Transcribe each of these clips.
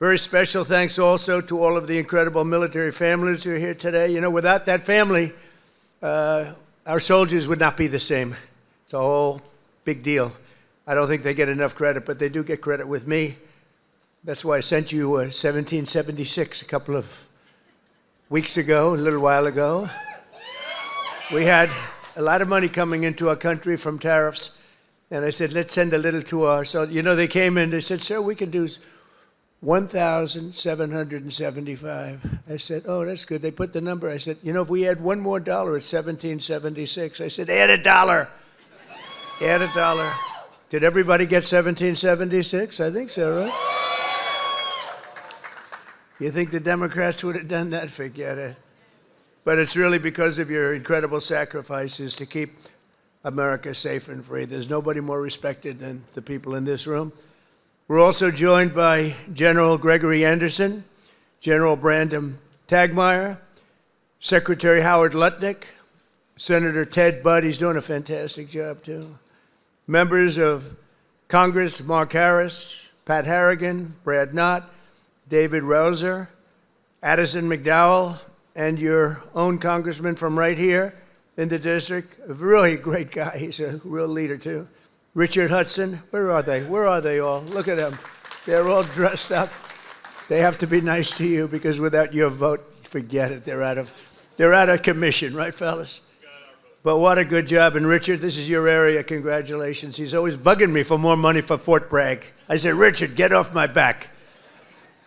Very special thanks also to all of the incredible military families who are here today. You know, without that family, our soldiers would not be the same. It's a whole big deal. I don't think they get enough credit, but they do get credit with me. That's why I sent you 1776 a couple of weeks ago, a little while ago. We had a lot of money coming into our country from tariffs, and I said, let's send a little to our, so, you know, they came in, they said, sir, we can do 1,775. I said, oh, that's good. They put the number. I said, you know, if we add one more dollar, it's 1776. I said, add a dollar. Add a dollar. Did everybody get 1776? I think so, right? You think the Democrats would have done that? Forget it. But it's really because of your incredible sacrifices to keep America safe and free. There's nobody more respected than the people in this room. We're also joined by General Gregory Anderson, General Brandon Tagmeyer, Secretary Howard Lutnick, Senator Ted Budd. He's doing a fantastic job, too. Members of Congress, Mark Harris, Pat Harrigan, Brad Knott, David Rouser, Addison McDowell, and your own congressman from right here in the district, a really great guy. He's a real leader, too. Richard Hudson, where are they? Where are they all? Look at them. They're all dressed up. They have to be nice to you because without your vote, forget it. They're out of commission, right, fellas? But what a good job. And Richard, this is your area. Congratulations. He's always bugging me for more money for Fort Bragg. I said, Richard, get off my back.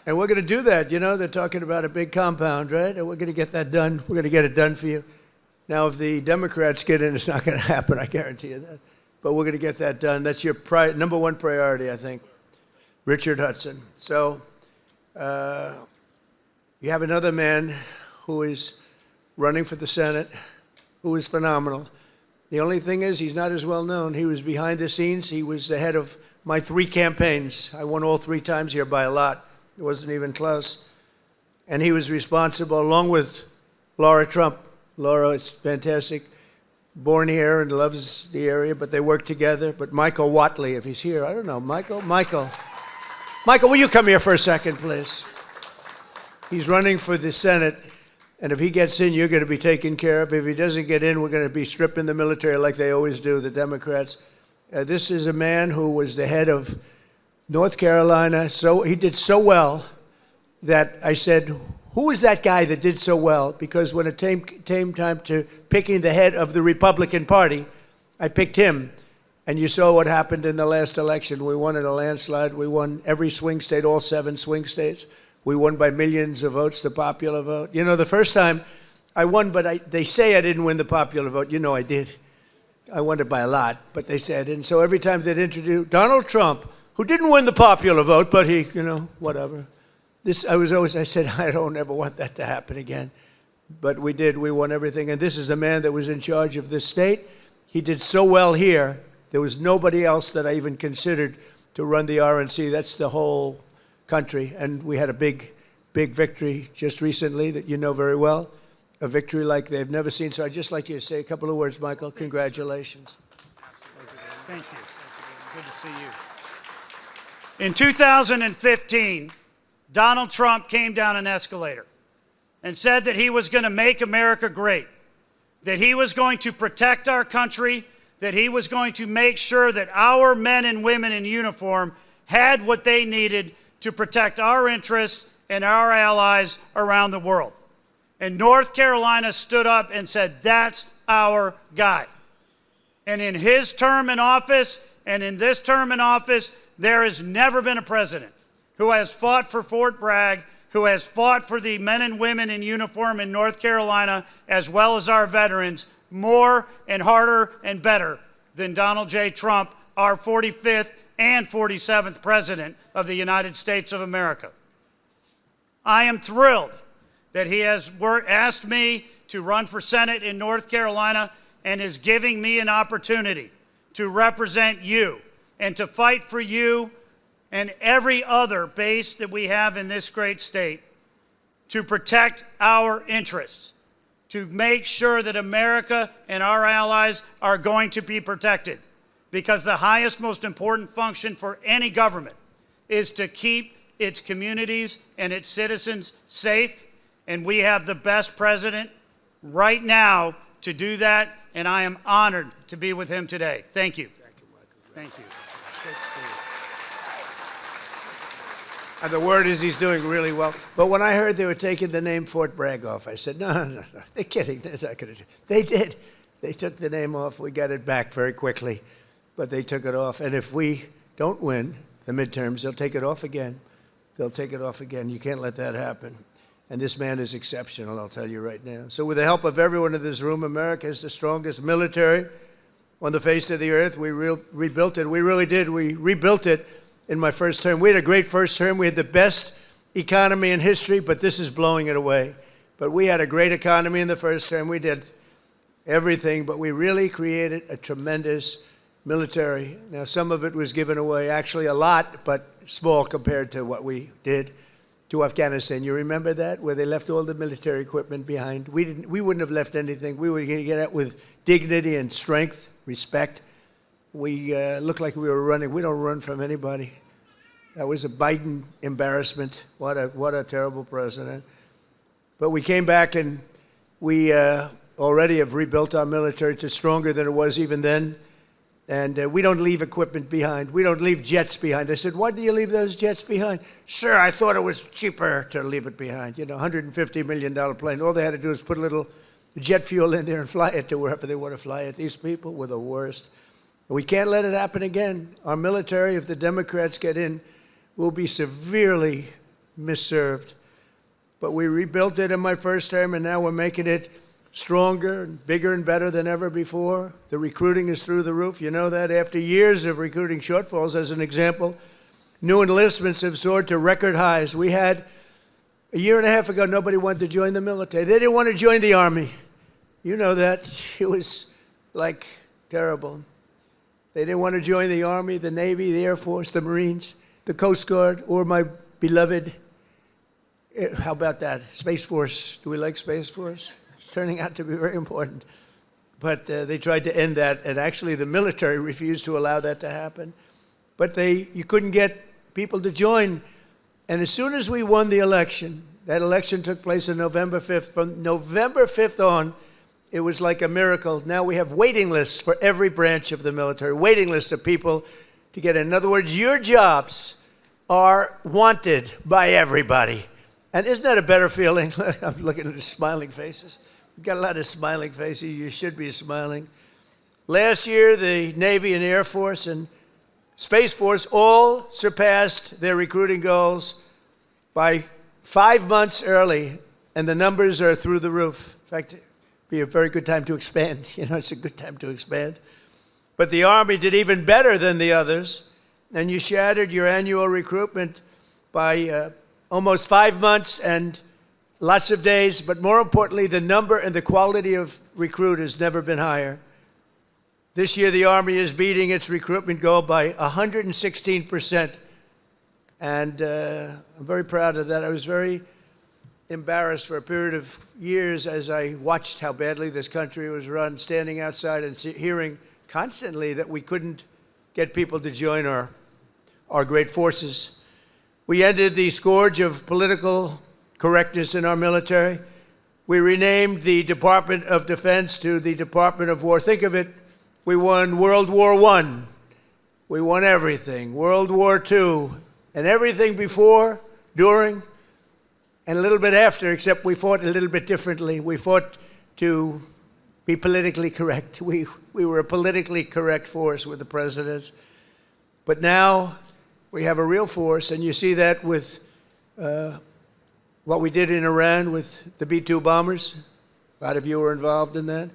And we're going to do that. You know, they're talking about a big compound, right? And we're going to get that done. We're going to get it done for you. Now, if the Democrats get in, it's not going to happen. I guarantee you that. But we're going to get that done. That's your number one priority, I think. Richard Hudson. So you have another man who is running for the Senate, who is phenomenal. The only thing is he's not as well known. He was behind the scenes. He was the head of my 3 campaigns. I won all 3 times here by a lot. It wasn't even close. And he was responsible, along with Laura Trump. Laura is fantastic. Born here and loves the area, but they work together. But Michael Whatley, if he's here, I don't know. Michael, will you come here for a second, please? He's running for the Senate. And if he gets in, you're going to be taken care of. If he doesn't get in, we're going to be stripping the military like they always do, the Democrats. This is a man who was the head of North Carolina. So he did so well that I said, who is that guy that did so well? Because when it came time to picking the head of the Republican Party, I picked him. And you saw what happened in the last election. We won in a landslide. We won every swing state, all 7 swing states. We won by millions of votes, the popular vote. You know, the first time I won, but they say I didn't win the popular vote. You know I did. I won it by a lot, but they say I didn't. So every time they'd introduce Donald Trump, who didn't win the popular vote, but he, you know, whatever. I said, I don't ever want that to happen again. But we did. We won everything. And this is a man that was in charge of this state. He did so well here. There was nobody else that I even considered to run the RNC. That's the whole country. And we had a big, big victory just recently that you know very well, a victory like they've never seen. So I'd just like you to say a couple of words, Michael. Congratulations. Thank you. Good to see you. In 2015, Donald Trump came down an escalator and said that he was going to make America great, that he was going to protect our country, that he was going to make sure that our men and women in uniform had what they needed to protect our interests and our allies around the world. And North Carolina stood up and said, that's our guy. And in his term in office and in this term in office, there has never been a president who has fought for Fort Bragg, who has fought for the men and women in uniform in North Carolina, as well as our veterans, more and harder and better than Donald J. Trump, our 45th and 47th President of the United States of America. I am thrilled that he has asked me to run for Senate in North Carolina and is giving me an opportunity to represent you and to fight for you and every other base that we have in this great state to protect our interests, to make sure that America and our allies are going to be protected. Because the highest, most important function for any government is to keep its communities and its citizens safe, and we have the best president right now to do that, and I am honored to be with him today. Thank you. Thank you, Michael. Thank you. Good to see you. And the word is he's doing really well. But when I heard they were taking the name Fort Bragg off, I said, no, they're kidding. That's not gonna do. They did. They took the name off. We got it back very quickly, but they took it off. And if we don't win the midterms, they'll take it off again. They'll take it off again. You can't let that happen. And this man is exceptional, I'll tell you right now. So with the help of everyone in this room, America is the strongest military on the face of the earth. We rebuilt it. We really did. We rebuilt it in my first term. We had a great first term. We had the best economy in history, but this is blowing it away. But we had a great economy in the first term. We did everything, but we really created a tremendous military. Now, some of it was given away, actually a lot, but small compared to what we did to Afghanistan. You remember that, where they left all the military equipment behind? We wouldn't have left anything. We were going to get out with dignity and strength, respect. We looked like we were running. We don't run from anybody. That was a Biden embarrassment. What a terrible president. But we came back and we already have rebuilt our military to stronger than it was even then. And we don't leave equipment behind. We don't leave jets behind. I said, why do you leave those jets behind? Sir, I thought it was cheaper to leave it behind. You know, $150 million plane. All they had to do is put a little jet fuel in there and fly it to wherever they want to fly it. These people were the worst. We can't let it happen again. Our military, if the Democrats get in, will be severely misserved. But we rebuilt it in my first term, and now we're making it stronger and bigger and better than ever before. The recruiting is through the roof. You know that after years of recruiting shortfalls, as an example, new enlistments have soared to record highs. We had, a year and a half ago, nobody wanted to join the military. They didn't want to join the Army. You know that. It was like terrible. They didn't want to join the Army, the Navy, the Air Force, the Marines, the Coast Guard, or my beloved, how about that, Space Force. Do we like Space Force? It's turning out to be very important. But they tried to end that, and actually the military refused to allow that to happen. But you couldn't get people to join. And as soon as we won the election, that election took place on November 5th. From November 5th on, it was like a miracle. Now we have waiting lists for every branch of the military, waiting lists of people to get in. In other words, your jobs are wanted by everybody. And isn't that a better feeling? I'm looking at the smiling faces. We've got a lot of smiling faces. You should be smiling. Last year, the Navy and Air Force and Space Force all surpassed their recruiting goals by 5 months early, and the numbers are through the roof. In fact, it'd be a very good time to expand. You know, it's a good time to expand. But the Army did even better than the others, and you shattered your annual recruitment by almost 5 months and lots of days, but more importantly, the number and the quality of recruit has never been higher. This year, the Army is beating its recruitment goal by 116%, and I'm very proud of that. I was very embarrassed for a period of years as I watched how badly this country was run, standing outside and hearing constantly that we couldn't get people to join our great forces. We ended the scourge of political correctness in our military. We renamed the Department of Defense to the Department of War. Think of it, we won World War I. We won everything. World War II, and everything before, during, and a little bit after, except we fought a little bit differently. We fought to be politically correct. We were a politically correct force with the presidents. But now we have a real force, and you see that with what we did in Iran with the B-2 bombers. A lot of you were involved in that.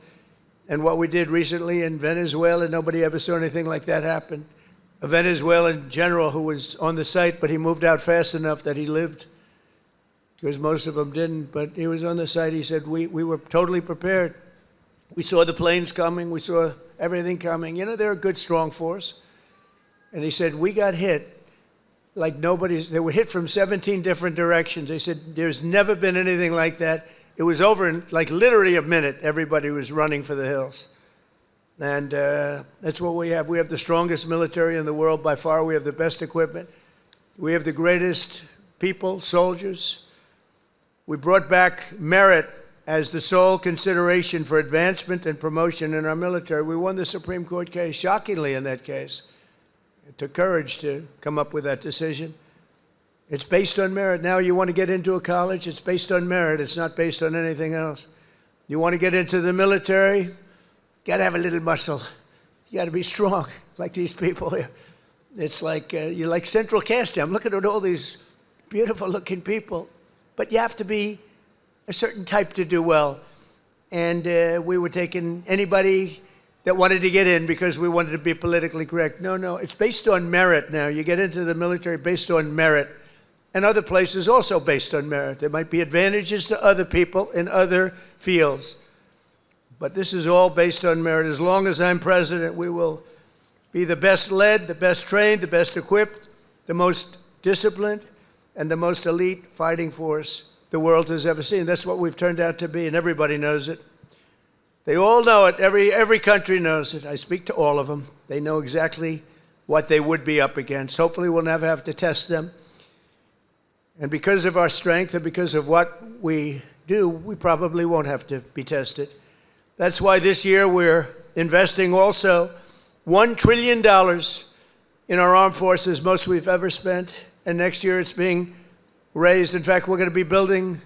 And what we did recently in Venezuela, nobody ever saw anything like that happen. A Venezuelan general who was on the site, but he moved out fast enough that he lived, because most of them didn't. But he was on the site. He said, we were totally prepared. We saw the planes coming. We saw everything coming. You know, they're a good, strong force. And he said, we got hit like nobody's. They were hit from 17 different directions. They said, there's never been anything like that. It was over in like literally a minute. Everybody was running for the hills. And that's what we have. We have the strongest military in the world by far. We have the best equipment. We have the greatest people, soldiers. We brought back merit as the sole consideration for advancement and promotion in our military. We won the Supreme Court case, shockingly in that case. It took courage to come up with that decision. It's based on merit. Now you want to get into a college, it's based on merit. It's not based on anything else. You want to get into the military, you got to have a little muscle. You got to be strong, like these people here. It's like, you're like central casting. I'm looking at all these beautiful-looking people, but you have to be a certain type to do well. And we were taking anybody that wanted to get in because we wanted to be politically correct. No, it's based on merit now. You get into the military based on merit. And other places also based on merit. There might be advantages to other people in other fields. But this is all based on merit. As long as I'm president, we will be the best led, the best trained, the best equipped, the most disciplined, and the most elite fighting force the world has ever seen. That's what we've turned out to be, and everybody knows it. They all know it. Every country knows it. I speak to all of them. They know exactly what they would be up against. Hopefully we'll never have to test them. And because of our strength and because of what we do, we probably won't have to be tested. That's why this year we're investing also $1 trillion in our armed forces, most we've ever spent. And next year it's being raised. In fact, we're going to be building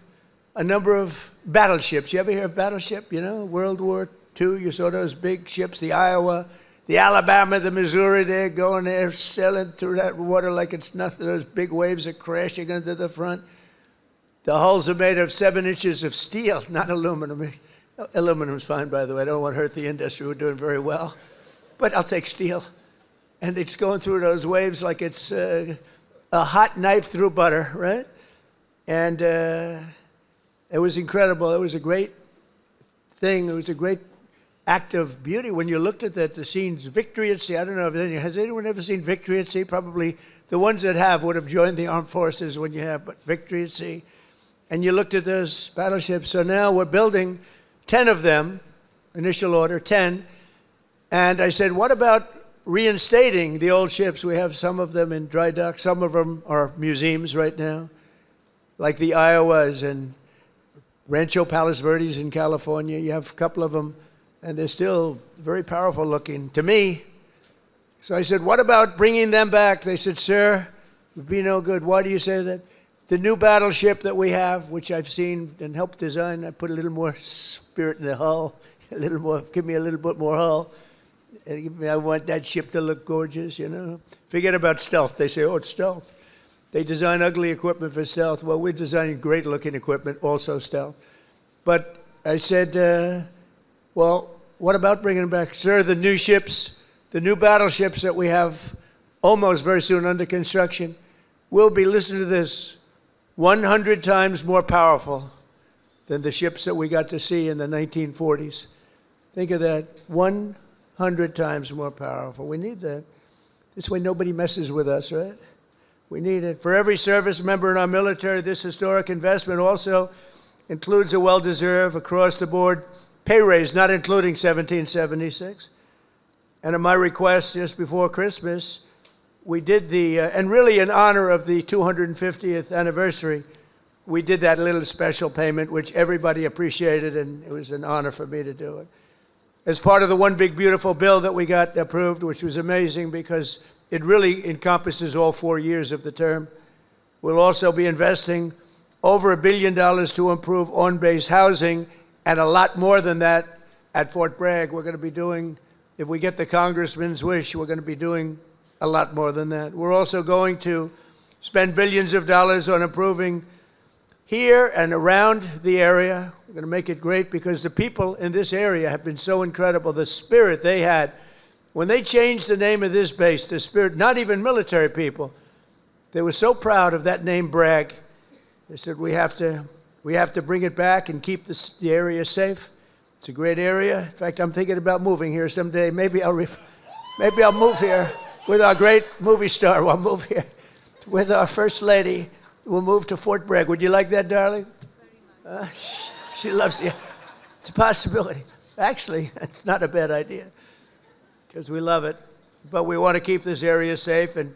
a number of battleships. You ever hear of battleship? You know, World War II, you saw those big ships, the Iowa, the Alabama, the Missouri, they're going there, sailing through that water like it's nothing. Those big waves are crashing into the front. The hulls are made of 7 inches of steel, not aluminum. Aluminum's fine, by the way. I don't want to hurt the industry. We're doing very well. But I'll take steel. And it's going through those waves like it's a hot knife through butter, right? And it was incredible. It was a great thing. It was a great act of beauty when you looked at that, the scenes, Victory at Sea. I don't know, has anyone ever seen Victory at Sea? Probably the ones that have would have joined the armed forces when you have, but Victory at Sea. And you looked at those battleships. So now we're building 10 of them, initial order, 10. And I said, what about reinstating the old ships? We have some of them in dry dock. Some of them are museums right now, like the Iowas and Rancho Palos Verdes in California. You have a couple of them, and they're still very powerful looking to me. So I said, what about bringing them back? They said, sir, it would be no good. Why do you say that? The new battleship that we have, which I've seen and helped design, I put a little more spirit in the hull, a little more, give me a little bit more hull. I want that ship to look gorgeous, you know. Forget about stealth. They say, oh, it's stealth. They design ugly equipment for stealth. Well, we're designing great-looking equipment, also stealth. But I said, well, what about bringing them back? Sir, the new ships, the new battleships that we have almost very soon under construction will be, listen to this, 100 times more powerful than the ships that we got to see in the 1940s. Think of that, 100 times more powerful. We need that. This way nobody messes with us, right? We need it. For every service member in our military, this historic investment also includes a well-deserved, across-the-board pay raise, not including 1776. And at my request just before Christmas, we did the, and really in honor of the 250th anniversary, we did that little special payment, which everybody appreciated, and it was an honor for me to do it. As part of the one big beautiful bill that we got approved, which was amazing because it really encompasses all 4 years of the term, we'll also be investing over $1 billion to improve on-base housing, and a lot more than that at Fort Bragg. We're going to be doing, if we get the congressman's wish, we're going to be doing a lot more than that. We're also going to spend billions of dollars on improving here and around the area. We're going to make it great because the people in this area have been so incredible. The spirit they had. When they changed the name of this base, the spirit, not even military people, they were so proud of that name, Bragg. They said, we have to bring it back and keep the area safe. It's a great area. In fact, I'm thinking about moving here someday. Maybe I'll move here with our great movie star. We'll move here with our First Lady. We'll move to Fort Bragg. Would you like that, darling? Very much. She loves you. It's a possibility. Actually, it's not a bad idea because we love it. But we want to keep this area safe, and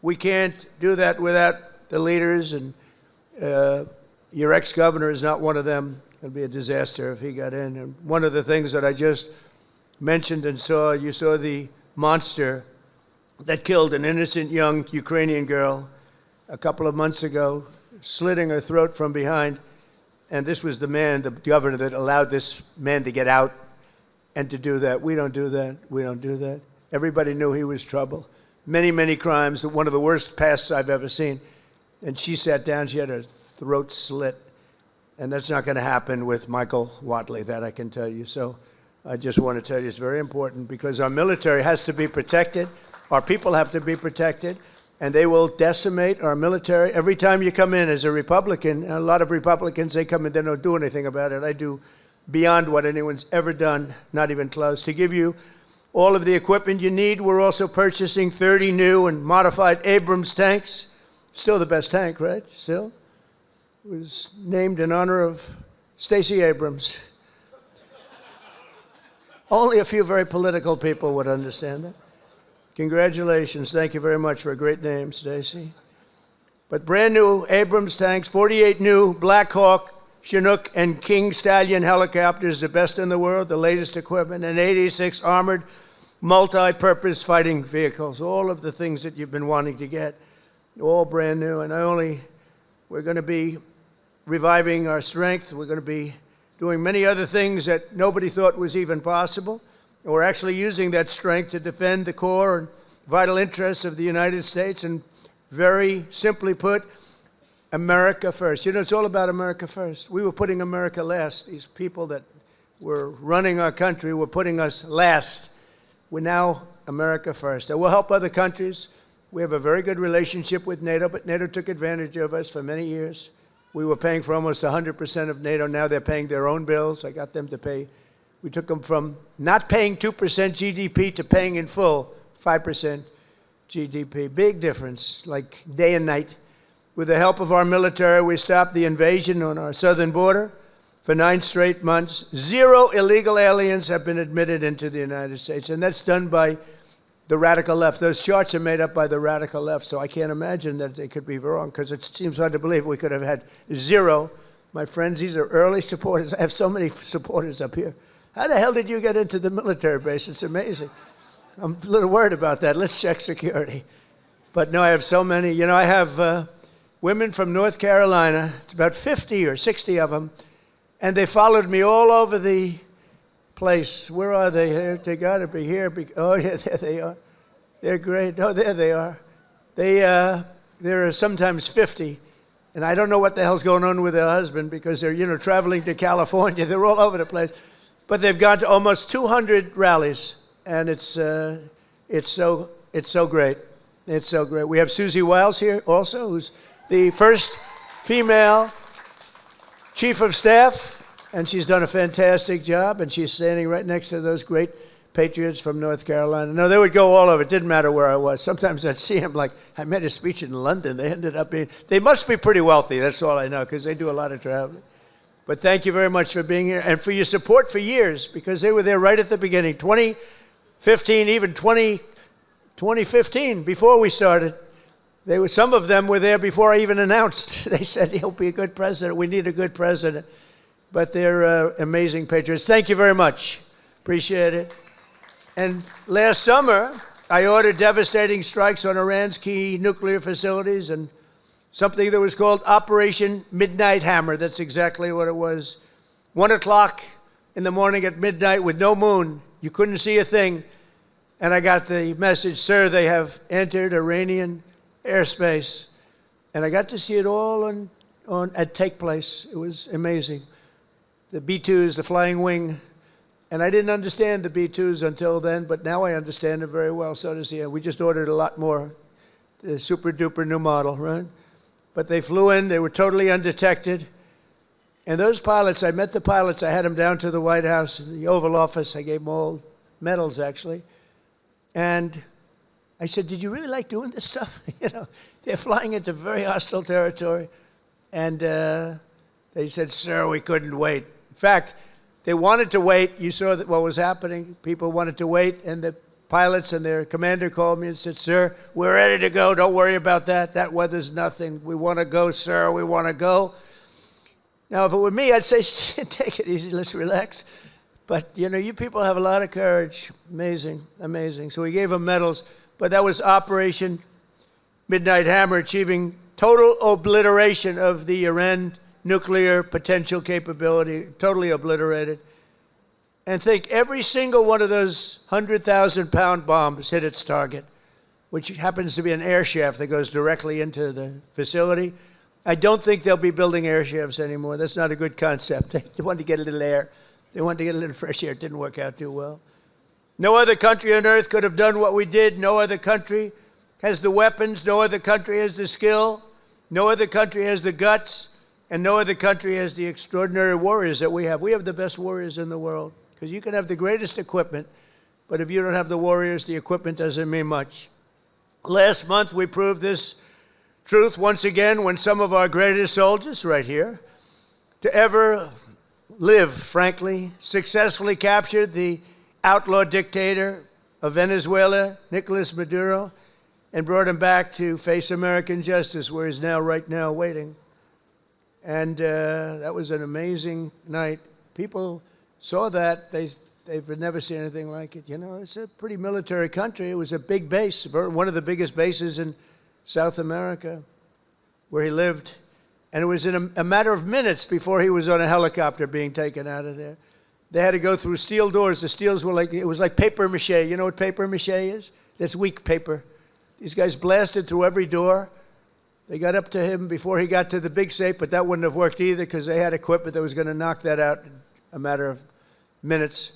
we can't do that without the leaders, and your ex-governor is not one of them. It'd be a disaster if he got in. And one of the things that I just mentioned and saw, you saw the monster that killed an innocent young Ukrainian girl a couple of months ago, slitting her throat from behind. And this was the man, the governor, that allowed this man to get out and to do that. We don't do that. We don't do that. Everybody knew he was trouble. Many, many crimes, one of the worst pasts I've ever seen. And she sat down, she had her throat slit. And that's not going to happen with Michael Whatley, that I can tell you. So I just want to tell you it's very important, because our military has to be protected. Our people have to be protected. And they will decimate our military. Every time you come in as a Republican, and a lot of Republicans, they come in, they don't do anything about it. I do beyond what anyone's ever done, not even close. To give you all of the equipment you need, we're also purchasing 30 new and modified Abrams tanks. Still the best tank, right? Still? It was named in honor of Stacey Abrams. Only a few very political people would understand that. Congratulations. Thank you very much for a great name, Stacey. But brand new Abrams tanks, 48 new Black Hawk, Chinook, and King Stallion helicopters, the best in the world, the latest equipment, and 86 armored multi-purpose fighting vehicles, all of the things that you've been wanting to get, all brand new. And we're going to be reviving our strength. We're going to be doing many other things that nobody thought was even possible. And we're actually using that strength to defend the core and vital interests of the United States. And very simply put, America first. You know, it's all about America first. We were putting America last. These people that were running our country were putting us last. We're now America first. And we'll help other countries. We have a very good relationship with NATO, but NATO took advantage of us for many years. We were paying for almost 100% of NATO. Now they're paying their own bills. I got them to pay. We took them from not paying 2% GDP to paying in full 5% GDP. Big difference, like day and night. With the help of our military, we stopped the invasion on our southern border for 9 straight months. 0 illegal aliens have been admitted into the United States, and that's done by the radical left. Those charts are made up by the radical left, so I can't imagine that they could be wrong, because it seems hard to believe we could have had 0. My friends, these are early supporters. I have so many supporters up here. How the hell did you get into the military base? It's amazing. I'm a little worried about that. Let's check security. But no, I have so many. You know, I have women from North Carolina. It's about 50 or 60 of them. And they followed me all over the place. Where are they? Here? They got to be here. Oh, yeah, there they are. They're great. Oh, there they are. There are sometimes 50. And I don't know what the hell's going on with their husband, because they're, you know, traveling to California. They're all over the place. But they've gone to almost 200 rallies, and it's so great. It's so great. We have Susie Wiles here also, who's the first female chief of staff, and she's done a fantastic job, and she's standing right next to those great patriots from North Carolina. No, they would go all over. It didn't matter where I was. Sometimes I'd see them, like, I made a speech in London. They ended up being, they must be pretty wealthy. That's all I know, because they do a lot of traveling. But thank you very much for being here and for your support for years, because they were there right at the beginning. 2015, even 2015, before we started, some of them were there before I even announced. They said, he'll be a good president. We need a good president. But they're amazing patriots. Thank you very much. Appreciate it. And last summer, I ordered devastating strikes on Iran's key nuclear facilities, and something that was called Operation Midnight Hammer. That's exactly what it was. 1 o'clock in the morning at midnight with no moon. You couldn't see a thing. And I got the message, sir, they have entered Iranian airspace. And I got to see it all take place. It was amazing. The B-2s, the flying wing. And I didn't understand the B-2s until then, but now I understand it very well. So does he. We just ordered a lot more. The super-duper new model, right? But they flew in. They were totally undetected. And those pilots, I met the pilots. I had them down to the White House, the Oval Office. I gave them all medals, actually. And I said, did you really like doing this stuff? You know, they're flying into very hostile territory. And they said, sir, we couldn't wait. In fact, they wanted to wait. You saw that what was happening. People wanted to wait. And the pilots and their commander called me and said, "Sir, we're ready to go. Don't worry about that. That weather's nothing. We want to go, sir. We want to go." Now, if it were me, I'd say, "Take it easy. Let's relax." But, you know, you people have a lot of courage. Amazing, amazing. So we gave them medals. But that was Operation Midnight Hammer, achieving total obliteration of the Iran nuclear potential capability, totally obliterated. And think every single one of those 100,000-pound bombs hit its target, which happens to be an air shaft that goes directly into the facility. I don't think they'll be building air shafts anymore. That's not a good concept. They wanted to get a little air. They wanted to get a little fresh air. It didn't work out too well. No other country on earth could have done what we did. No other country has the weapons. No other country has the skill. No other country has the guts. And no other country has the extraordinary warriors that we have. We have the best warriors in the world. Because you can have the greatest equipment, but if you don't have the warriors, the equipment doesn't mean much. Last month, we proved this truth once again when some of our greatest soldiers, right here, to ever live, frankly, successfully captured the outlaw dictator of Venezuela, Nicolas Maduro, and brought him back to face American justice, where he's now, right now, waiting. And that was an amazing night. People saw that. They've never seen anything like it. You know, it's a pretty military country. It was a big base, one of the biggest bases in South America, where he lived. And it was in a matter of minutes before he was on a helicopter being taken out of there. They had to go through steel doors. The steels were like, it was like paper mache. You know what paper mache is? That's weak paper. These guys blasted through every door. They got up to him before he got to the big safe, but that wouldn't have worked either because they had equipment that was going to knock that out in a matter of minutes.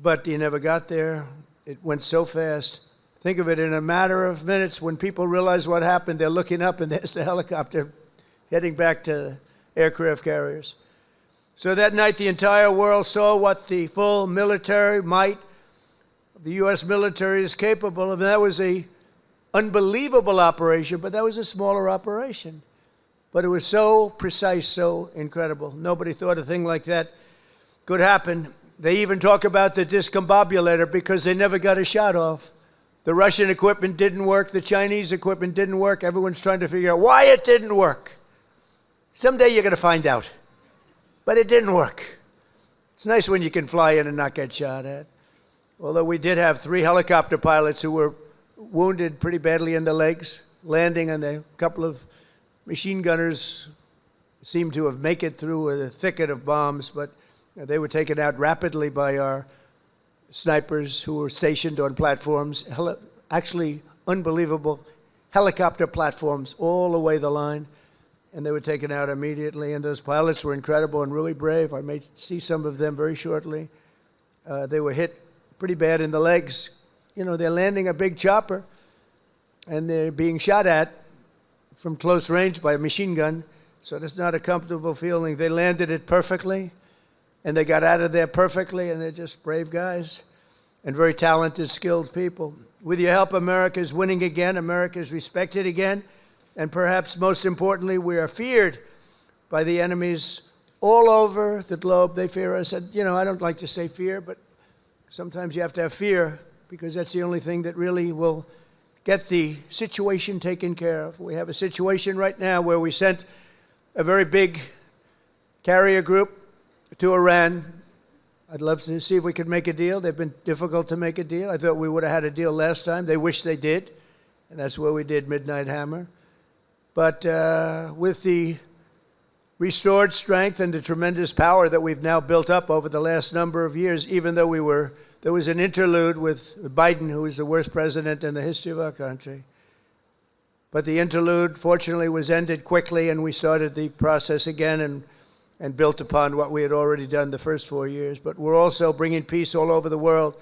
But he never got there. It went so fast. Think of it, in a matter of minutes, when people realize what happened, they're looking up and there's the helicopter heading back to aircraft carriers. So that night, the entire world saw what the full military might of the U.S. military is capable of. And that was an unbelievable operation, but that was a smaller operation. But it was so precise, so incredible. Nobody thought a thing like that could happen. They even talk about the discombobulator because they never got a shot off. The Russian equipment didn't work. The Chinese equipment didn't work. Everyone's trying to figure out why it didn't work. Someday you're going to find out. But it didn't work. It's nice when you can fly in and not get shot at. Although we did have 3 helicopter pilots who were wounded pretty badly in the legs, landing, and a couple of machine gunners seemed to have made it through a thicket of bombs, but they were taken out rapidly by our snipers who were stationed on platforms, actually unbelievable helicopter platforms all the way the line, and they were taken out immediately. And those pilots were incredible and really brave. I may see some of them very shortly. They were hit pretty bad in the legs. You know, they're landing a big chopper, and they're being shot at from close range by a machine gun, so that's not a comfortable feeling. They landed it perfectly, and they got out of there perfectly, and they're just brave guys and very talented, skilled people. With your help, America is winning again. America is respected again. And perhaps most importantly, we are feared by the enemies all over the globe. They fear us. And, you know, I don't like to say fear, but sometimes you have to have fear because that's the only thing that really will get the situation taken care of. We have a situation right now where we sent a very big carrier group to Iran. I'd love to see if we could make a deal. They've been difficult to make a deal. I thought we would have had a deal last time. They wish they did, and that's where we did Midnight Hammer. But with the restored strength and the tremendous power that we've now built up over the last number of years, even though there was an interlude with Biden, who is the worst president in the history of our country. But the interlude, fortunately, was ended quickly, and we started the process again and built upon what we had already done the first 4 years. But we're also bringing peace all over the world.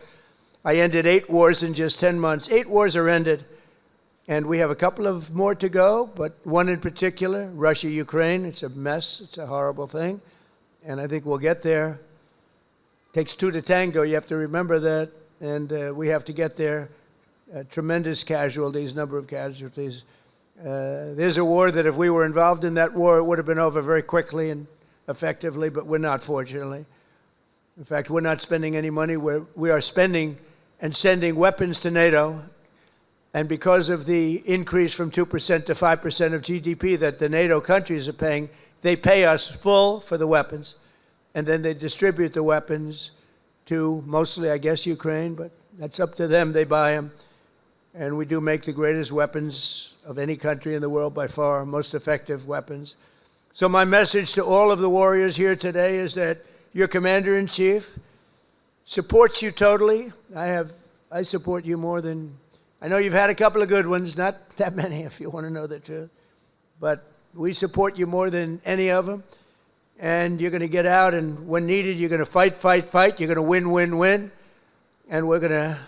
I ended 8 wars in just 10 months. 8 wars are ended, and we have a couple of more to go, but one in particular, Russia-Ukraine. It's a mess. It's a horrible thing, and I think we'll get there. It takes 2 to tango. You have to remember that, and we have to get there. Tremendous casualties, number of casualties. There's a war that if we were involved in that war, it would have been over very quickly and effectively, but we're not, fortunately. In fact, we're not spending any money. We are spending and sending weapons to NATO. And because of the increase from 2% to 5% of GDP that the NATO countries are paying, they pay us full for the weapons. And then they distribute the weapons to mostly, I guess, Ukraine, but that's up to them. They buy them. And we do make the greatest weapons of any country in the world by far, most effective weapons. So my message to all of the warriors here today is that your commander-in-chief supports you totally. I support you more than, I know you've had a couple of good ones, not that many if you want to know the truth, but we support you more than any of them. And you're going to get out, and when needed, you're going to fight, fight, fight. You're going to win, win, win. And we're going to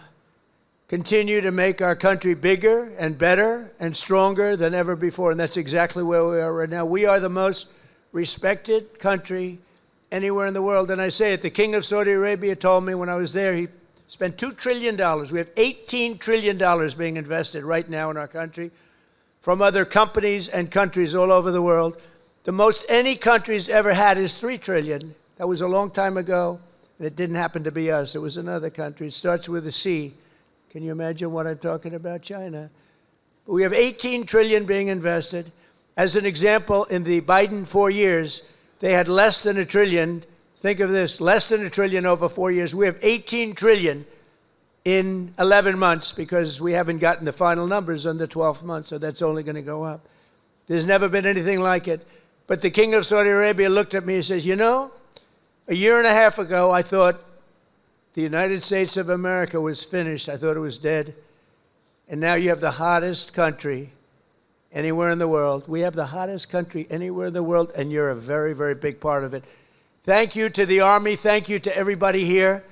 continue to make our country bigger and better and stronger than ever before. And that's exactly where we are right now. We are the most respected country anywhere in the world. And I say it, the King of Saudi Arabia told me when I was there, he spent $2 trillion. We have $18 trillion being invested right now in our country from other companies and countries all over the world. The most any country's ever had is $3 trillion. That was a long time ago, and it didn't happen to be us. It was another country. It starts with a C. Can you imagine what I'm talking about? China. But we have $18 trillion being invested. As an example, in the Biden 4 years, they had less than $1 trillion. Think of this, less than $1 trillion over 4 years. We have $18 trillion in 11 months because we haven't gotten the final numbers on the 12th month, so that's only going to go up. There's never been anything like it. But the King of Saudi Arabia looked at me and says, you know, a year and a half ago, I thought the United States of America was finished. I thought it was dead. And now you have the hottest country anywhere in the world. We have the hottest country anywhere in the world, and you're a very, very big part of it. Thank you to the Army. Thank you to everybody here.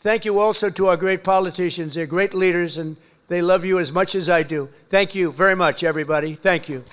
Thank you also to our great politicians. They're great leaders, and they love you as much as I do. Thank you very much, everybody. Thank you.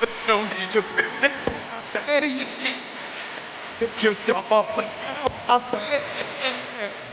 But no need to be necessary. Just your fault. I'll say